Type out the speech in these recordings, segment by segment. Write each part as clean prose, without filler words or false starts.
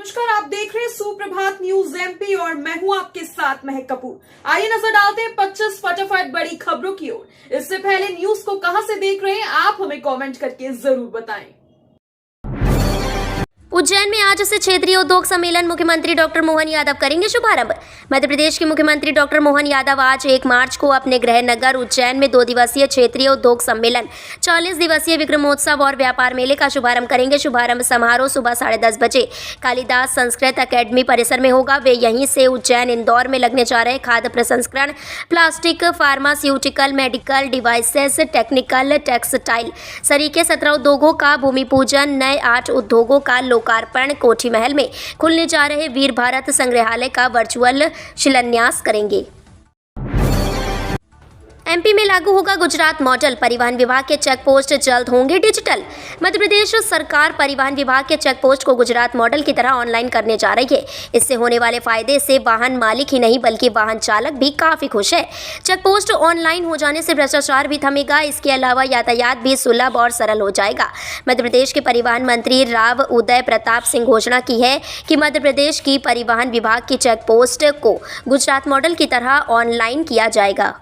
नमस्कार, आप देख रहे हैं सुप्रभात न्यूज एमपी और मैं हूं आपके साथ महक कपूर। आइए नजर डालते हैं 25 फटाफट बड़ी खबरों की ओर। इससे पहले न्यूज को कहां से देख रहे हैं आप हमें कमेंट करके जरूर बताएं। उज्जैन में आज से क्षेत्रीय उद्योग सम्मेलन मुख्यमंत्री डॉक्टर मोहन यादव करेंगे शुभारंभ। मध्य प्रदेश के मुख्यमंत्री डॉक्टर मोहन यादव आज 1 मार्च को अपने गृह नगर उज्जैन में 2 दिवसीय क्षेत्रीय उद्योग सम्मेलन 40 दिवसीय विक्रमोत्सव और व्यापार मेले का शुभारंभ करेंगे। शुभारंभ समारोह सुबह 10:30 बजे कालिदास संस्कृत अकेडमी परिसर में होगा। वे यहीं से उज्जैन इंदौर में लगने जा रहे खाद्य प्रसंस्करण, plastic, pharmaceutical, medical devices, technical, textile सरीके 17 उद्योगों का भूमि पूजन, नए 8 उद्योगों का लोकार्पण, कोठी महल में खुलने जा रहे वीर भारत संग्रहालय का वर्चुअल शिलान्यास करेंगे। एमपी में लागू होगा गुजरात मॉडल। परिवहन विभाग के चेक पोस्ट जल्द होंगे डिजिटल। मध्य प्रदेश सरकार परिवहन विभाग के चेक पोस्ट को गुजरात मॉडल की तरह ऑनलाइन करने जा रही है। इससे होने वाले फायदे से वाहन मालिक ही नहीं बल्कि वाहन चालक भी काफी खुश है। चेक पोस्ट ऑनलाइन हो जाने से भ्रष्टाचार भी थमेगा। इसके अलावा यातायात भी सुलभ और सरल हो जाएगा। मध्य प्रदेश के परिवहन मंत्री राव उदय प्रताप सिंह घोषणा की है कि मध्य प्रदेश की परिवहन विभाग की चेक पोस्ट को गुजरात मॉडल की तरह ऑनलाइन किया जाएगा।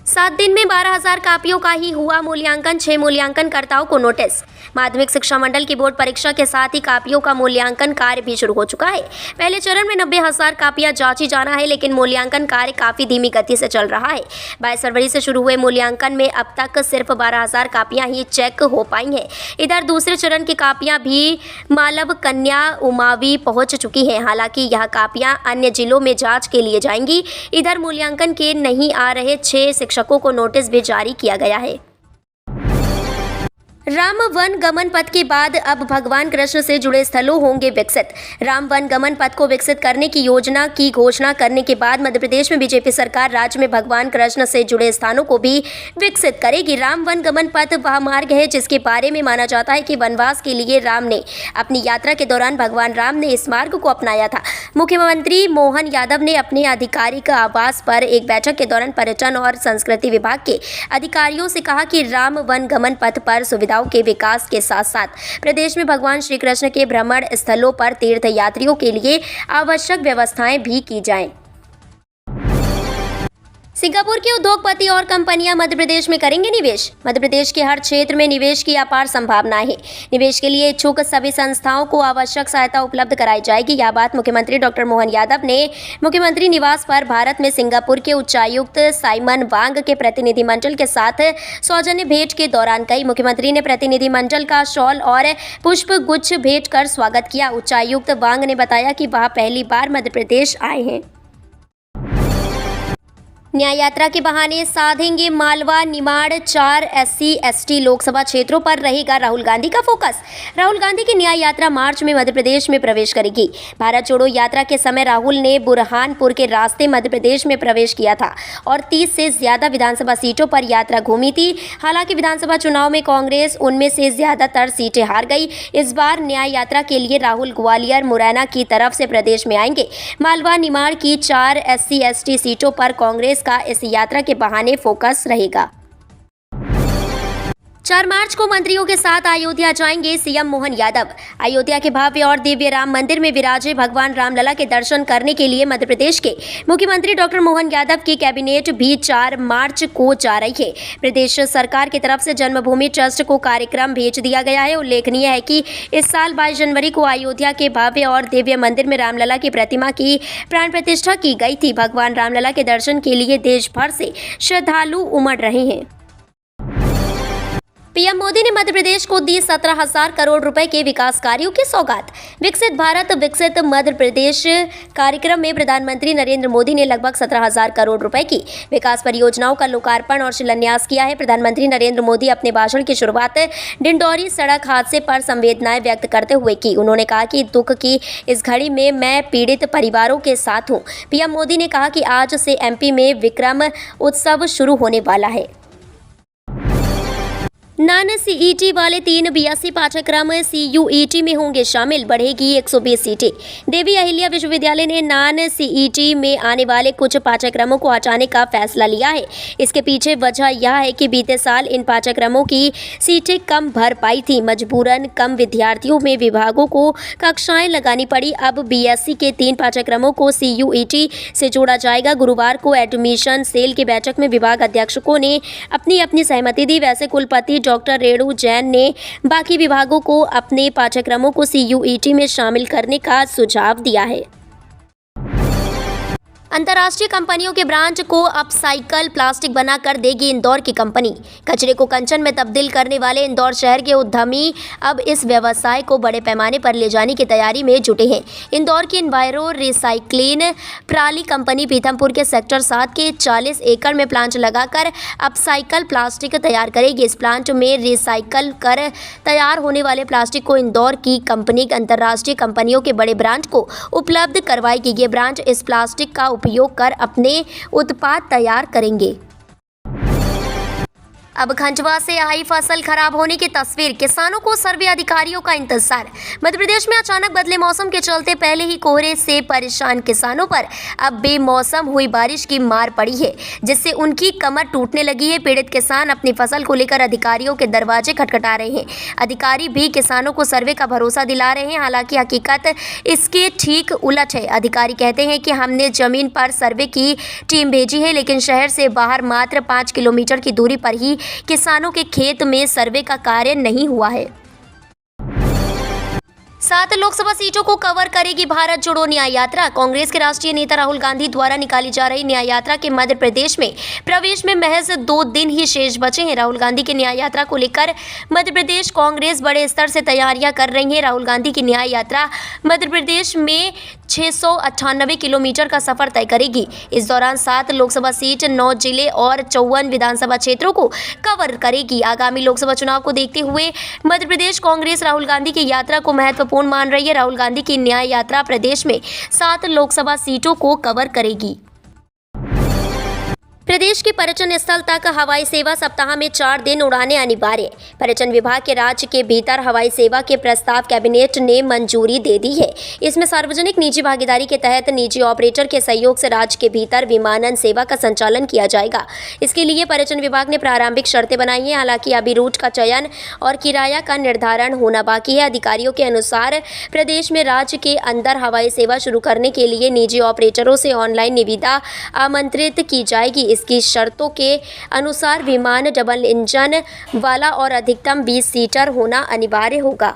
7 दिन में 12,000 कापियों का ही हुआ मूल्यांकन। 6 मूल्यांकनकर्ताओं को नोटिस। माध्यमिक शिक्षा मंडल की बोर्ड परीक्षा के साथ ही कापियों का मूल्यांकन कार्य भी शुरू हो चुका है। पहले चरण में 90,000 कापियां जांची जाना है, लेकिन मूल्यांकन कार्य काफी धीमी गति से चल रहा है। 22 फरवरी से शुरू हुए मूल्यांकन में अब तक सिर्फ 12,000 कापियां ही चेक हो पाई हैं। इधर दूसरे चरण की कापियां भी मालव, कन्या, उमावी पहुंच चुकी हैं। हालांकि यह कापियां अन्य जिलों में जांच के लिए जाएंगी। इधर मूल्यांकन के नहीं आ रहे 6 शिक्षकों को नोटिस भी जारी किया गया है। राम वन गमन पथ के बाद अब भगवान कृष्ण से जुड़े स्थलों होंगे विकसित। राम वन गमन पथ को विकसित करने की योजना की घोषणा करने के बाद मध्य प्रदेश में बीजेपी सरकार राज्य में भगवान कृष्ण से जुड़े स्थानों को भी विकसित करेगी। राम वन गमन पथ वह मार्ग है जिसके बारे में माना जाता है कि वनवास के लिए राम ने अपनी यात्रा के दौरान भगवान राम ने इस मार्ग को अपनाया था। मुख्यमंत्री मोहन यादव ने अपने आधिकारिक आवास पर एक बैठक के दौरान पर्यटन और संस्कृति विभाग के अधिकारियों से कहा कि राम वन गमन पथ पर सुविधा के विकास के साथ साथ प्रदेश में भगवान श्री कृष्ण के भ्रमण स्थलों पर तीर्थ यात्रियों के लिए आवश्यक व्यवस्थाएं भी की जाएं। सिंगापुर के उद्योगपति और कंपनियां मध्य प्रदेश में करेंगे निवेश। मध्य प्रदेश के हर क्षेत्र में निवेश की अपार संभावनाएं हैं। निवेश के लिए इच्छुक सभी संस्थाओं को आवश्यक सहायता उपलब्ध कराई जाएगी। यह बात मुख्यमंत्री डॉक्टर मोहन यादव ने मुख्यमंत्री निवास पर भारत में सिंगापुर के उच्चायुक्त साइमन वांग के प्रतिनिधिमंडल के साथ सौजन्य भेंट के दौरान कही। मुख्यमंत्री ने प्रतिनिधिमंडल का शॉल और पुष्प गुच्छ भेंट कर स्वागत किया। उच्चायुक्त वांग ने बताया कि वह पहली बार मध्य प्रदेश आए हैं। न्याय यात्रा के बहाने साधेंगे मालवा, निमाड़ 4 SC/ST लोकसभा क्षेत्रों पर रहेगा राहुल गांधी का फोकस। राहुल गांधी की न्याय यात्रा मार्च में मध्य प्रदेश में प्रवेश करेगी। भारत जोड़ो यात्रा के समय राहुल ने बुरहानपुर के रास्ते मध्य प्रदेश में प्रवेश किया था और 30 से ज्यादा विधानसभा सीटों पर यात्रा घूमी थी। हालांकि विधानसभा चुनाव में कांग्रेस उनमें से ज्यादातर सीटें हार गई। इस बार न्याय यात्रा के लिए राहुल ग्वालियर, मुरैना की तरफ से प्रदेश में आएंगे। मालवा, निमाड़ की 4 SC/ST सीटों पर कांग्रेस का इस यात्रा के बहाने फोकस रहेगा। 4 मार्च को मंत्रियों के साथ अयोध्या जाएंगे सीएम मोहन यादव। अयोध्या के भव्य और दिव्य राम मंदिर में विराजे भगवान रामलला के दर्शन करने के लिए मध्य प्रदेश के मुख्यमंत्री डॉक्टर मोहन यादव की कैबिनेट भी 4 मार्च को जा रही है। प्रदेश सरकार की तरफ से जन्मभूमि ट्रस्ट को कार्यक्रम भेज दिया गया है। उल्लेखनीय है कि इस साल 22 जनवरी को अयोध्या के भव्य और दिव्य मंदिर में रामलला की प्रतिमा की प्राण प्रतिष्ठा की गई थी। भगवान रामलला के दर्शन के लिए देश भर से श्रद्धालु उमड़ रहे हैं। पीएम मोदी ने मध्य प्रदेश को दी 17,000 करोड़ रुपए के विकास कार्यों की सौगात। विकसित भारत विकसित मध्य प्रदेश कार्यक्रम में प्रधानमंत्री नरेंद्र मोदी ने लगभग 17,000 करोड़ रुपए की विकास परियोजनाओं का लोकार्पण और शिलान्यास किया है। प्रधानमंत्री नरेंद्र मोदी अपने भाषण की शुरुआत डिंडौरी सड़क हादसे पर संवेदनाएं व्यक्त करते हुए की। उन्होंने कहा कि दुख की इस घड़ी में मैं पीड़ित परिवारों के साथ हूँ। पीएम मोदी ने कहा कि आज से एमपी में विक्रम उत्सव शुरू होने वाला है। नॉन सीईटी वाले 3 बीएससी पाठ्यक्रम सीयूईटी में होंगे शामिल, बढ़ेगी 120 सीटें। देवी अहिल्या विश्वविद्यालय ने नॉन सीईटी में आने वाले कुछ पाठ्यक्रमों को हटाने का फैसला लिया है। इसके पीछे वजह यह है कि बीते साल इन पाठ्यक्रमों की सीटें कम भर पाई थी। मजबूरन कम विद्यार्थियों में विभागों को कक्षाएं लगानी पड़ी। अब बीएससी के 3 पाठ्यक्रमों को सीयूईटी से जोड़ा जाएगा। गुरुवार को एडमिशन सेल की बैठक में विभाग अध्यक्षों ने अपनी अपनी सहमति दी। वैसे कुलपति डॉक्टर रेणु जैन ने बाकी विभागों को अपने पाठ्यक्रमों को सीयूईटी में शामिल करने का सुझाव दिया है। अंतर्राष्ट्रीय कंपनियों के ब्रांच को अपसाइकल प्लास्टिक बनाकर देगी इंदौर की कंपनी। कचरे को कंचन में तब्दील करने वाले इंदौर शहर के उद्यमी अब इस व्यवसाय को बड़े पैमाने पर ले जाने की तैयारी में जुटे हैं। इंदौर की इन्वायरो रिसाइक्लिंग प्राली कंपनी पीथमपुर के सेक्टर 7 के 40 एकड़ में प्लांट लगाकर अपसाइकल प्लास्टिक तैयार करेगी। इस प्लांट में रिसाइकल कर तैयार होने वाले प्लास्टिक को इंदौर की कंपनी अंतर्राष्ट्रीय कंपनियों के बड़े ब्रांच को उपलब्ध करवाएगी। ये ब्रांच इस प्लास्टिक का उपयोग कर अपने उत्पाद तैयार करेंगे। अब खंडवा से आई फसल खराब होने की तस्वीर, किसानों को सर्वे अधिकारियों का इंतजार। मध्य प्रदेश में अचानक बदले मौसम के चलते पहले ही कोहरे से परेशान किसानों पर अब बेमौसम हुई बारिश की मार पड़ी है, जिससे उनकी कमर टूटने लगी है। पीड़ित किसान अपनी फसल को लेकर अधिकारियों के दरवाजे खटखटा रहे हैं। अधिकारी भी किसानों को सर्वे का भरोसा दिला रहे हैं, हालांकि हकीकत इसके ठीक उलट है। अधिकारी कहते हैं कि हमने जमीन पर सर्वे की टीम भेजी है, लेकिन शहर से बाहर मात्र 5 किलोमीटर की दूरी पर ही किसानों के खेत में सर्वे का कार्य नहीं हुआ है। 7 लोकसभा सीटों को कवर करेगी भारत जोड़ो न्याय यात्रा। कांग्रेस के राष्ट्रीय नेता राहुल गांधी द्वारा निकाली जा रही न्याय यात्रा के मध्य प्रदेश में प्रवेश में महज 2 दिन ही शेष बचे हैं। राहुल गांधी की न्याय यात्रा को लेकर मध्य प्रदेश कांग्रेस बड़े स्तर से तैयारियां कर रही है। राहुल गांधी की न्याय यात्रा मध्य प्रदेश में 698 किलोमीटर का सफर तय करेगी। इस दौरान 7 लोकसभा सीट, 9 जिले और 54 विधानसभा क्षेत्रों को कवर करेगी। आगामी लोकसभा चुनाव को देखते हुए मध्य प्रदेश कांग्रेस राहुल गांधी की यात्रा को महत्वपूर्ण मान रही है। राहुल गांधी की न्याय यात्रा प्रदेश में 7 लोकसभा सीटों को कवर करेगी। प्रदेश के पर्यटन स्थल तक हवाई सेवा सप्ताह में 4 दिन उड़ाने अनिवार्य। पर्यटन विभाग के राज्य के भीतर हवाई सेवा के प्रस्ताव कैबिनेट ने मंजूरी दे दी है। इसमें सार्वजनिक निजी भागीदारी के तहत निजी ऑपरेटर के सहयोग से राज्य के भीतर विमानन सेवा का संचालन किया जाएगा। इसके लिए पर्यटन विभाग ने प्रारंभिक शर्तें बनाई हैं। हालांकि अभी रूट का चयन और किराया का निर्धारण होना बाकी है। अधिकारियों के अनुसार प्रदेश में राज्य के अंदर हवाई सेवा शुरू करने के लिए निजी ऑपरेटरों से ऑनलाइन निविदा आमंत्रित की जाएगी। इसकी शर्तों के अनुसार विमान डबल इंजन वाला और अधिकतम 20 सीटर होना अनिवार्य होगा।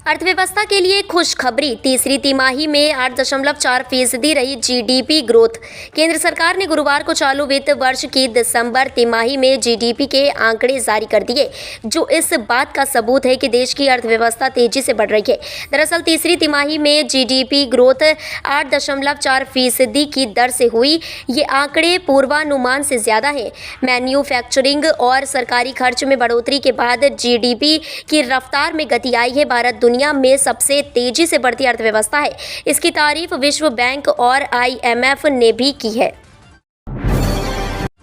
अर्थव्यवस्था के लिए खुशखबरी, तीसरी तिमाही में 8.4% रही जीडीपी ग्रोथ। केंद्र सरकार ने गुरुवार को चालू वित्त वर्ष की दिसंबर तिमाही में जीडीपी के आंकड़े जारी कर दिए, जो इस बात का सबूत है कि देश की अर्थव्यवस्था तेजी से बढ़ रही है। दरअसल तीसरी तिमाही में जीडीपी ग्रोथ 8.4% की दर से हुई। ये आंकड़े पूर्वानुमान से ज्यादा है। मैन्युफैक्चरिंग और सरकारी खर्च में बढ़ोतरी के बाद जीडीपी की रफ्तार में गति आई है। भारत दुनिया में सबसे तेजी से बढ़ती अर्थव्यवस्था है। इसकी तारीफ विश्व बैंक और IMF ने भी की है।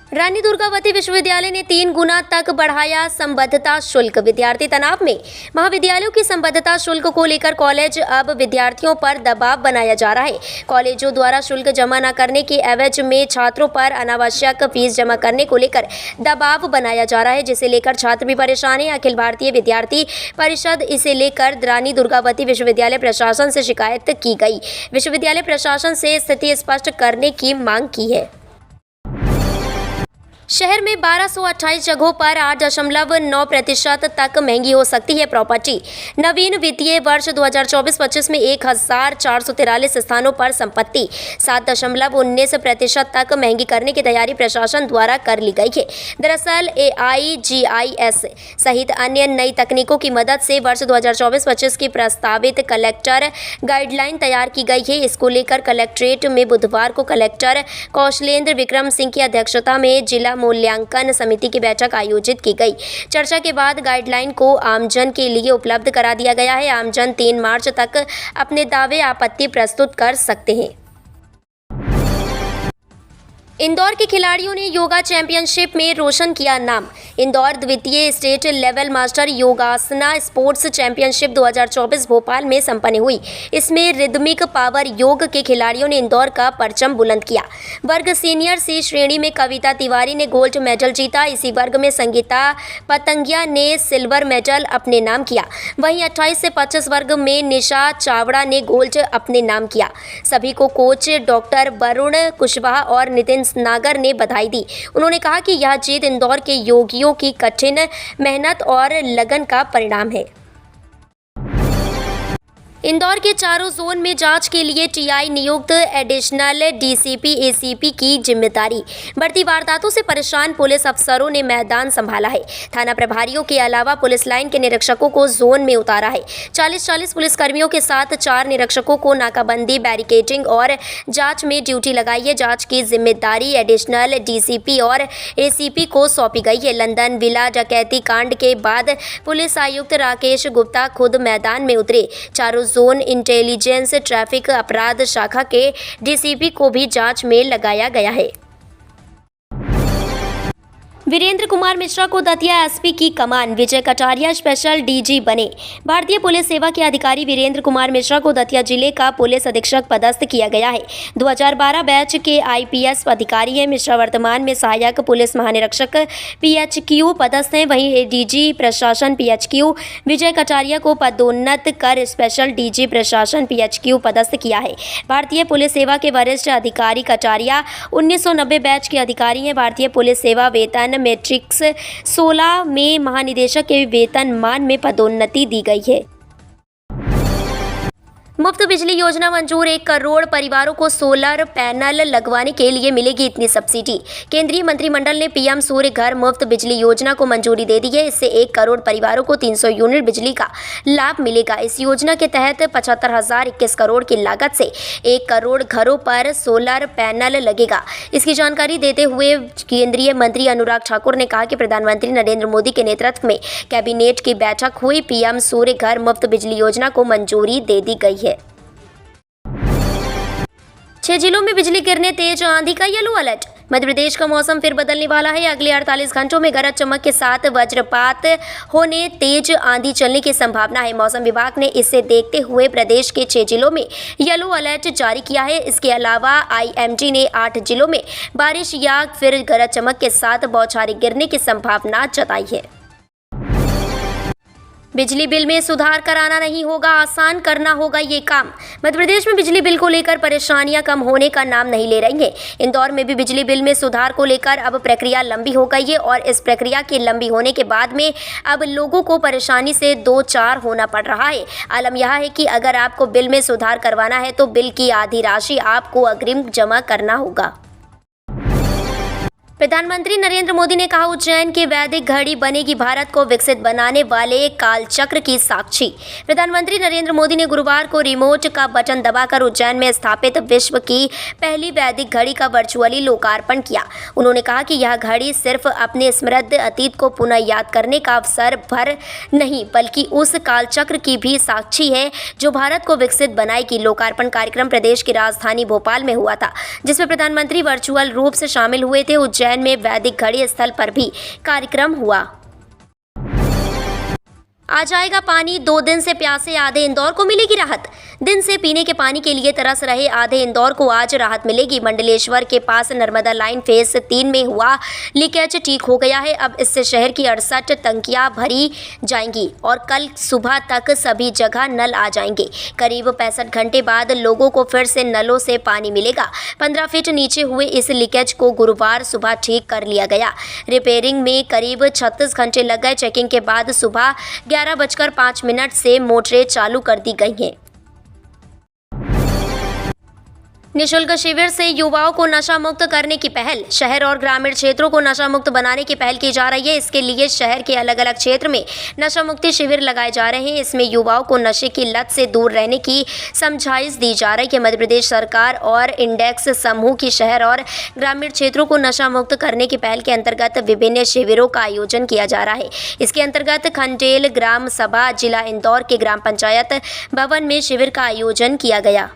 रानी दुर्गावती विश्वविद्यालय ने 3 गुना तक बढ़ाया संबद्धता शुल्क। विद्यार्थी तनाव में, महाविद्यालयों की संबद्धता शुल्क को लेकर कॉलेज अब विद्यार्थियों पर दबाव बनाया जा रहा है। कॉलेजों द्वारा शुल्क जमा न करने के एवज में छात्रों पर अनावश्यक फीस जमा करने को लेकर दबाव बनाया जा रहा है, जिसे लेकर छात्र भी परेशान हैं। अखिल भारतीय विद्यार्थी परिषद इसे लेकर रानी दुर्गावती विश्वविद्यालय प्रशासन से शिकायत की गई। विश्वविद्यालय प्रशासन से स्थिति स्पष्ट करने की मांग की है। शहर में 1228 जगहों पर 8.9% तक महंगी हो सकती है प्रॉपर्टी। नवीन वित्तीय वर्ष 2024-25 में 1443 स्थानों पर संपत्ति 7.19% तक महंगी करने की तैयारी प्रशासन द्वारा कर ली गई है। दरअसल AIGIS सहित अन्य नई तकनीकों की मदद से वर्ष 2024-25 की प्रस्तावित कलेक्टर गाइडलाइन तैयार की गई है। इसको लेकर कलेक्ट्रेट में बुधवार को कलेक्टर कौशलेंद्र विक्रम सिंह की अध्यक्षता में जिला मूल्यांकन समिति की बैठक आयोजित की गई। चर्चा के बाद गाइडलाइन को आमजन के लिए उपलब्ध करा दिया गया है। आमजन 3 मार्च तक अपने दावे आपत्ति प्रस्तुत कर सकते हैं। इंदौर के खिलाड़ियों ने योगा चैंपियनशिप में रोशन किया नाम। इंदौर द्वितीय state level master योगासना sports championship 2024 Bhopal में संपन्न हुई। इसमें रिदमिक पावर योग के खिलाड़ियों ने इंदौर का परचम बुलंद किया। वर्ग सीनियर सी श्रेणी में कविता तिवारी ने गोल्ड मेडल जीता। इसी वर्ग में संगीता पतंगिया ने सिल्वर मेडल अपने नाम किया। वहीं 28 से 25 वर्ग में निशा चावड़ा ने गोल्ड अपने नाम किया। सभी को कोच डॉक्टर वरुण कुशवाहा और नितिन नागर ने बधाई दी। उन्होंने कहा कि यह जीत इंदौर के योगियों की कठिन मेहनत और लगन का परिणाम है। इंदौर के चारों जोन में जांच के लिए टीआई नियुक्त। एडिशनल डीसीपी एसीपी की जिम्मेदारी। बढ़ती वारदातों से परेशान पुलिस अफसरों ने मैदान संभाला है। थाना प्रभारियों के अलावा पुलिस लाइन के निरीक्षकों को जोन में उतारा है। 40-40 पुलिसकर्मियों के साथ 4 निरीक्षकों को नाकाबंदी, बैरिकेडिंग और जांच में ड्यूटी लगाई है। जांच की जिम्मेदारी एडिशनल डीसीपी और एसीपी को सौंपी गई है। लंदन विला डकैती कांड के बाद पुलिस आयुक्त राकेश गुप्ता खुद मैदान में उतरे। चारों जोन इंटेलिजेंस ट्रैफिक अपराध शाखा के डीसीपी को भी जांच में लगाया गया है। वीरेंद्र कुमार मिश्रा को दतिया एसपी की कमान। विजय कटारिया स्पेशल डीजी बने। भारतीय पुलिस सेवा के अधिकारी वीरेंद्र कुमार मिश्रा को दतिया जिले का पुलिस अधीक्षक पदस्थ किया गया है। 2012 बैच के आईपीएस अधिकारी हैं। मिश्रा वर्तमान में सहायक पुलिस महानिरीक्षक पीएचक्यू पदस्थ हैं। वहीं एडीजी प्रशासन पीएचक्यू विजय कटारिया को पदोन्नत कर स्पेशल डीजी प्रशासन पीएचक्यू पदस्थ किया है। भारतीय पुलिस सेवा के वरिष्ठ अधिकारी कटारिया 1990 बैच के अधिकारी हैं। भारतीय पुलिस सेवा वेतन मैट्रिक्स 16 में महानिदेशक के वेतनमान में पदोन्नति दी गई है। मुफ्त बिजली योजना मंजूर। 1 करोड़ परिवारों को सोलर पैनल लगवाने के लिए मिलेगी इतनी सब्सिडी। केंद्रीय मंत्रिमंडल ने पीएम सूर्य घर मुफ्त बिजली योजना को मंजूरी दे दी है। इससे 1 करोड़ परिवारों को 300 यूनिट बिजली का लाभ मिलेगा। इस योजना के तहत 75,021 करोड़ की लागत से 1 करोड़ घरों पर सोलर पैनल लगेगा। इसकी जानकारी देते हुए केंद्रीय मंत्री अनुराग ठाकुर ने कहा कि प्रधानमंत्री नरेंद्र मोदी के नेतृत्व में कैबिनेट की बैठक हुई। पीएम सूर्य घर मुफ्त बिजली योजना को मंजूरी दे दी गई है। 6 जिलों में बिजली गिरने, तेज आंधी का येलो अलर्ट। मध्य प्रदेश का मौसम फिर बदलने वाला है। अगले 48 घंटों में गरज चमक के साथ वज्रपात होने, तेज आंधी चलने की संभावना है। मौसम विभाग ने इसे देखते हुए प्रदेश के 6 जिलों में येलो अलर्ट जारी किया है। इसके अलावा आईएमडी ने 8 जिलों में बारिश या फिर गरज चमक के साथ बौछारें गिरने की संभावना जताई है। बिजली बिल में सुधार कराना नहीं होगा, आसान करना होगा ये काम। मध्य प्रदेश में बिजली बिल को लेकर परेशानियां कम होने का नाम नहीं ले रही हैं। इंदौर में भी बिजली बिल में सुधार को लेकर अब प्रक्रिया लंबी हो गई है और इस प्रक्रिया के लंबी होने के बाद में अब लोगों को परेशानी से 2-4 होना पड़ रहा है। आलम यह है कि अगर आपको बिल में सुधार करवाना है तो बिल की आधी राशि आपको अग्रिम जमा करना होगा। प्रधानमंत्री नरेंद्र मोदी ने कहा, उज्जैन की वैदिक घड़ी बनेगी भारत को विकसित बनाने वाले कालचक्र की साक्षी। प्रधानमंत्री नरेंद्र मोदी ने गुरुवार को रिमोट का बटन दबाकर उज्जैन में स्थापित विश्व की पहली वैदिक घड़ी का वर्चुअली लोकार्पण किया। उन्होंने कहा कि यह घड़ी सिर्फ अपने समृद्ध अतीत को पुनः याद करने का अवसर भर नहीं बल्कि उस कालचक्र की भी साक्षी है जो भारत को विकसित बनाएगी। लोकार्पण कार्यक्रम प्रदेश की राजधानी भोपाल में हुआ था, जिसमें प्रधानमंत्री वर्चुअल रूप से शामिल हुए थे। उज्जैन में वैदिक घड़ी स्थल पर भी कार्यक्रम हुआ। आ जाएगा पानी, 2 दिन से प्यासे आधे इंदौर को मिलेगी राहत। दिन से पीने के पानी के लिए तरस रहे आधे इंदौर को आज राहत मिलेगी। मंडलेश्वर के पास नर्मदा लाइन फेज 3 में हुआ लीकेज ठीक हो गया है। अब इससे शहर की 68 टंकियां भरी जाएंगी और कल सुबह तक सभी जगह नल आ जाएंगे। करीब 65 घंटे बाद लोगों को फिर से नलों से पानी मिलेगा। 15 फीट नीचे हुए इस लीकेज को गुरुवार सुबह ठीक कर लिया गया। रिपेयरिंग में करीब 36 घंटे लग गए। चेकिंग के बाद सुबह 11:05 से मोटरें चालू कर दी गई हैं। निःशुल्क शिविर से युवाओं को नशा मुक्त करने की पहल। शहर और ग्रामीण क्षेत्रों को नशा मुक्त बनाने की पहल की जा रही है। इसके लिए शहर के अलग अलग क्षेत्र में नशा मुक्ति शिविर लगाए जा रहे हैं। इसमें युवाओं को नशे की लत से दूर रहने की समझाइश दी जा रही है। मध्य प्रदेश सरकार और इंडेक्स समूह की शहर और ग्रामीण क्षेत्रों को नशा मुक्त करने की पहल के अंतर्गत विभिन्न शिविरों का आयोजन किया जा रहा है। इसके अंतर्गत खंडेल ग्राम सभा जिला इंदौर के ग्राम पंचायत भवन में शिविर का आयोजन किया गया।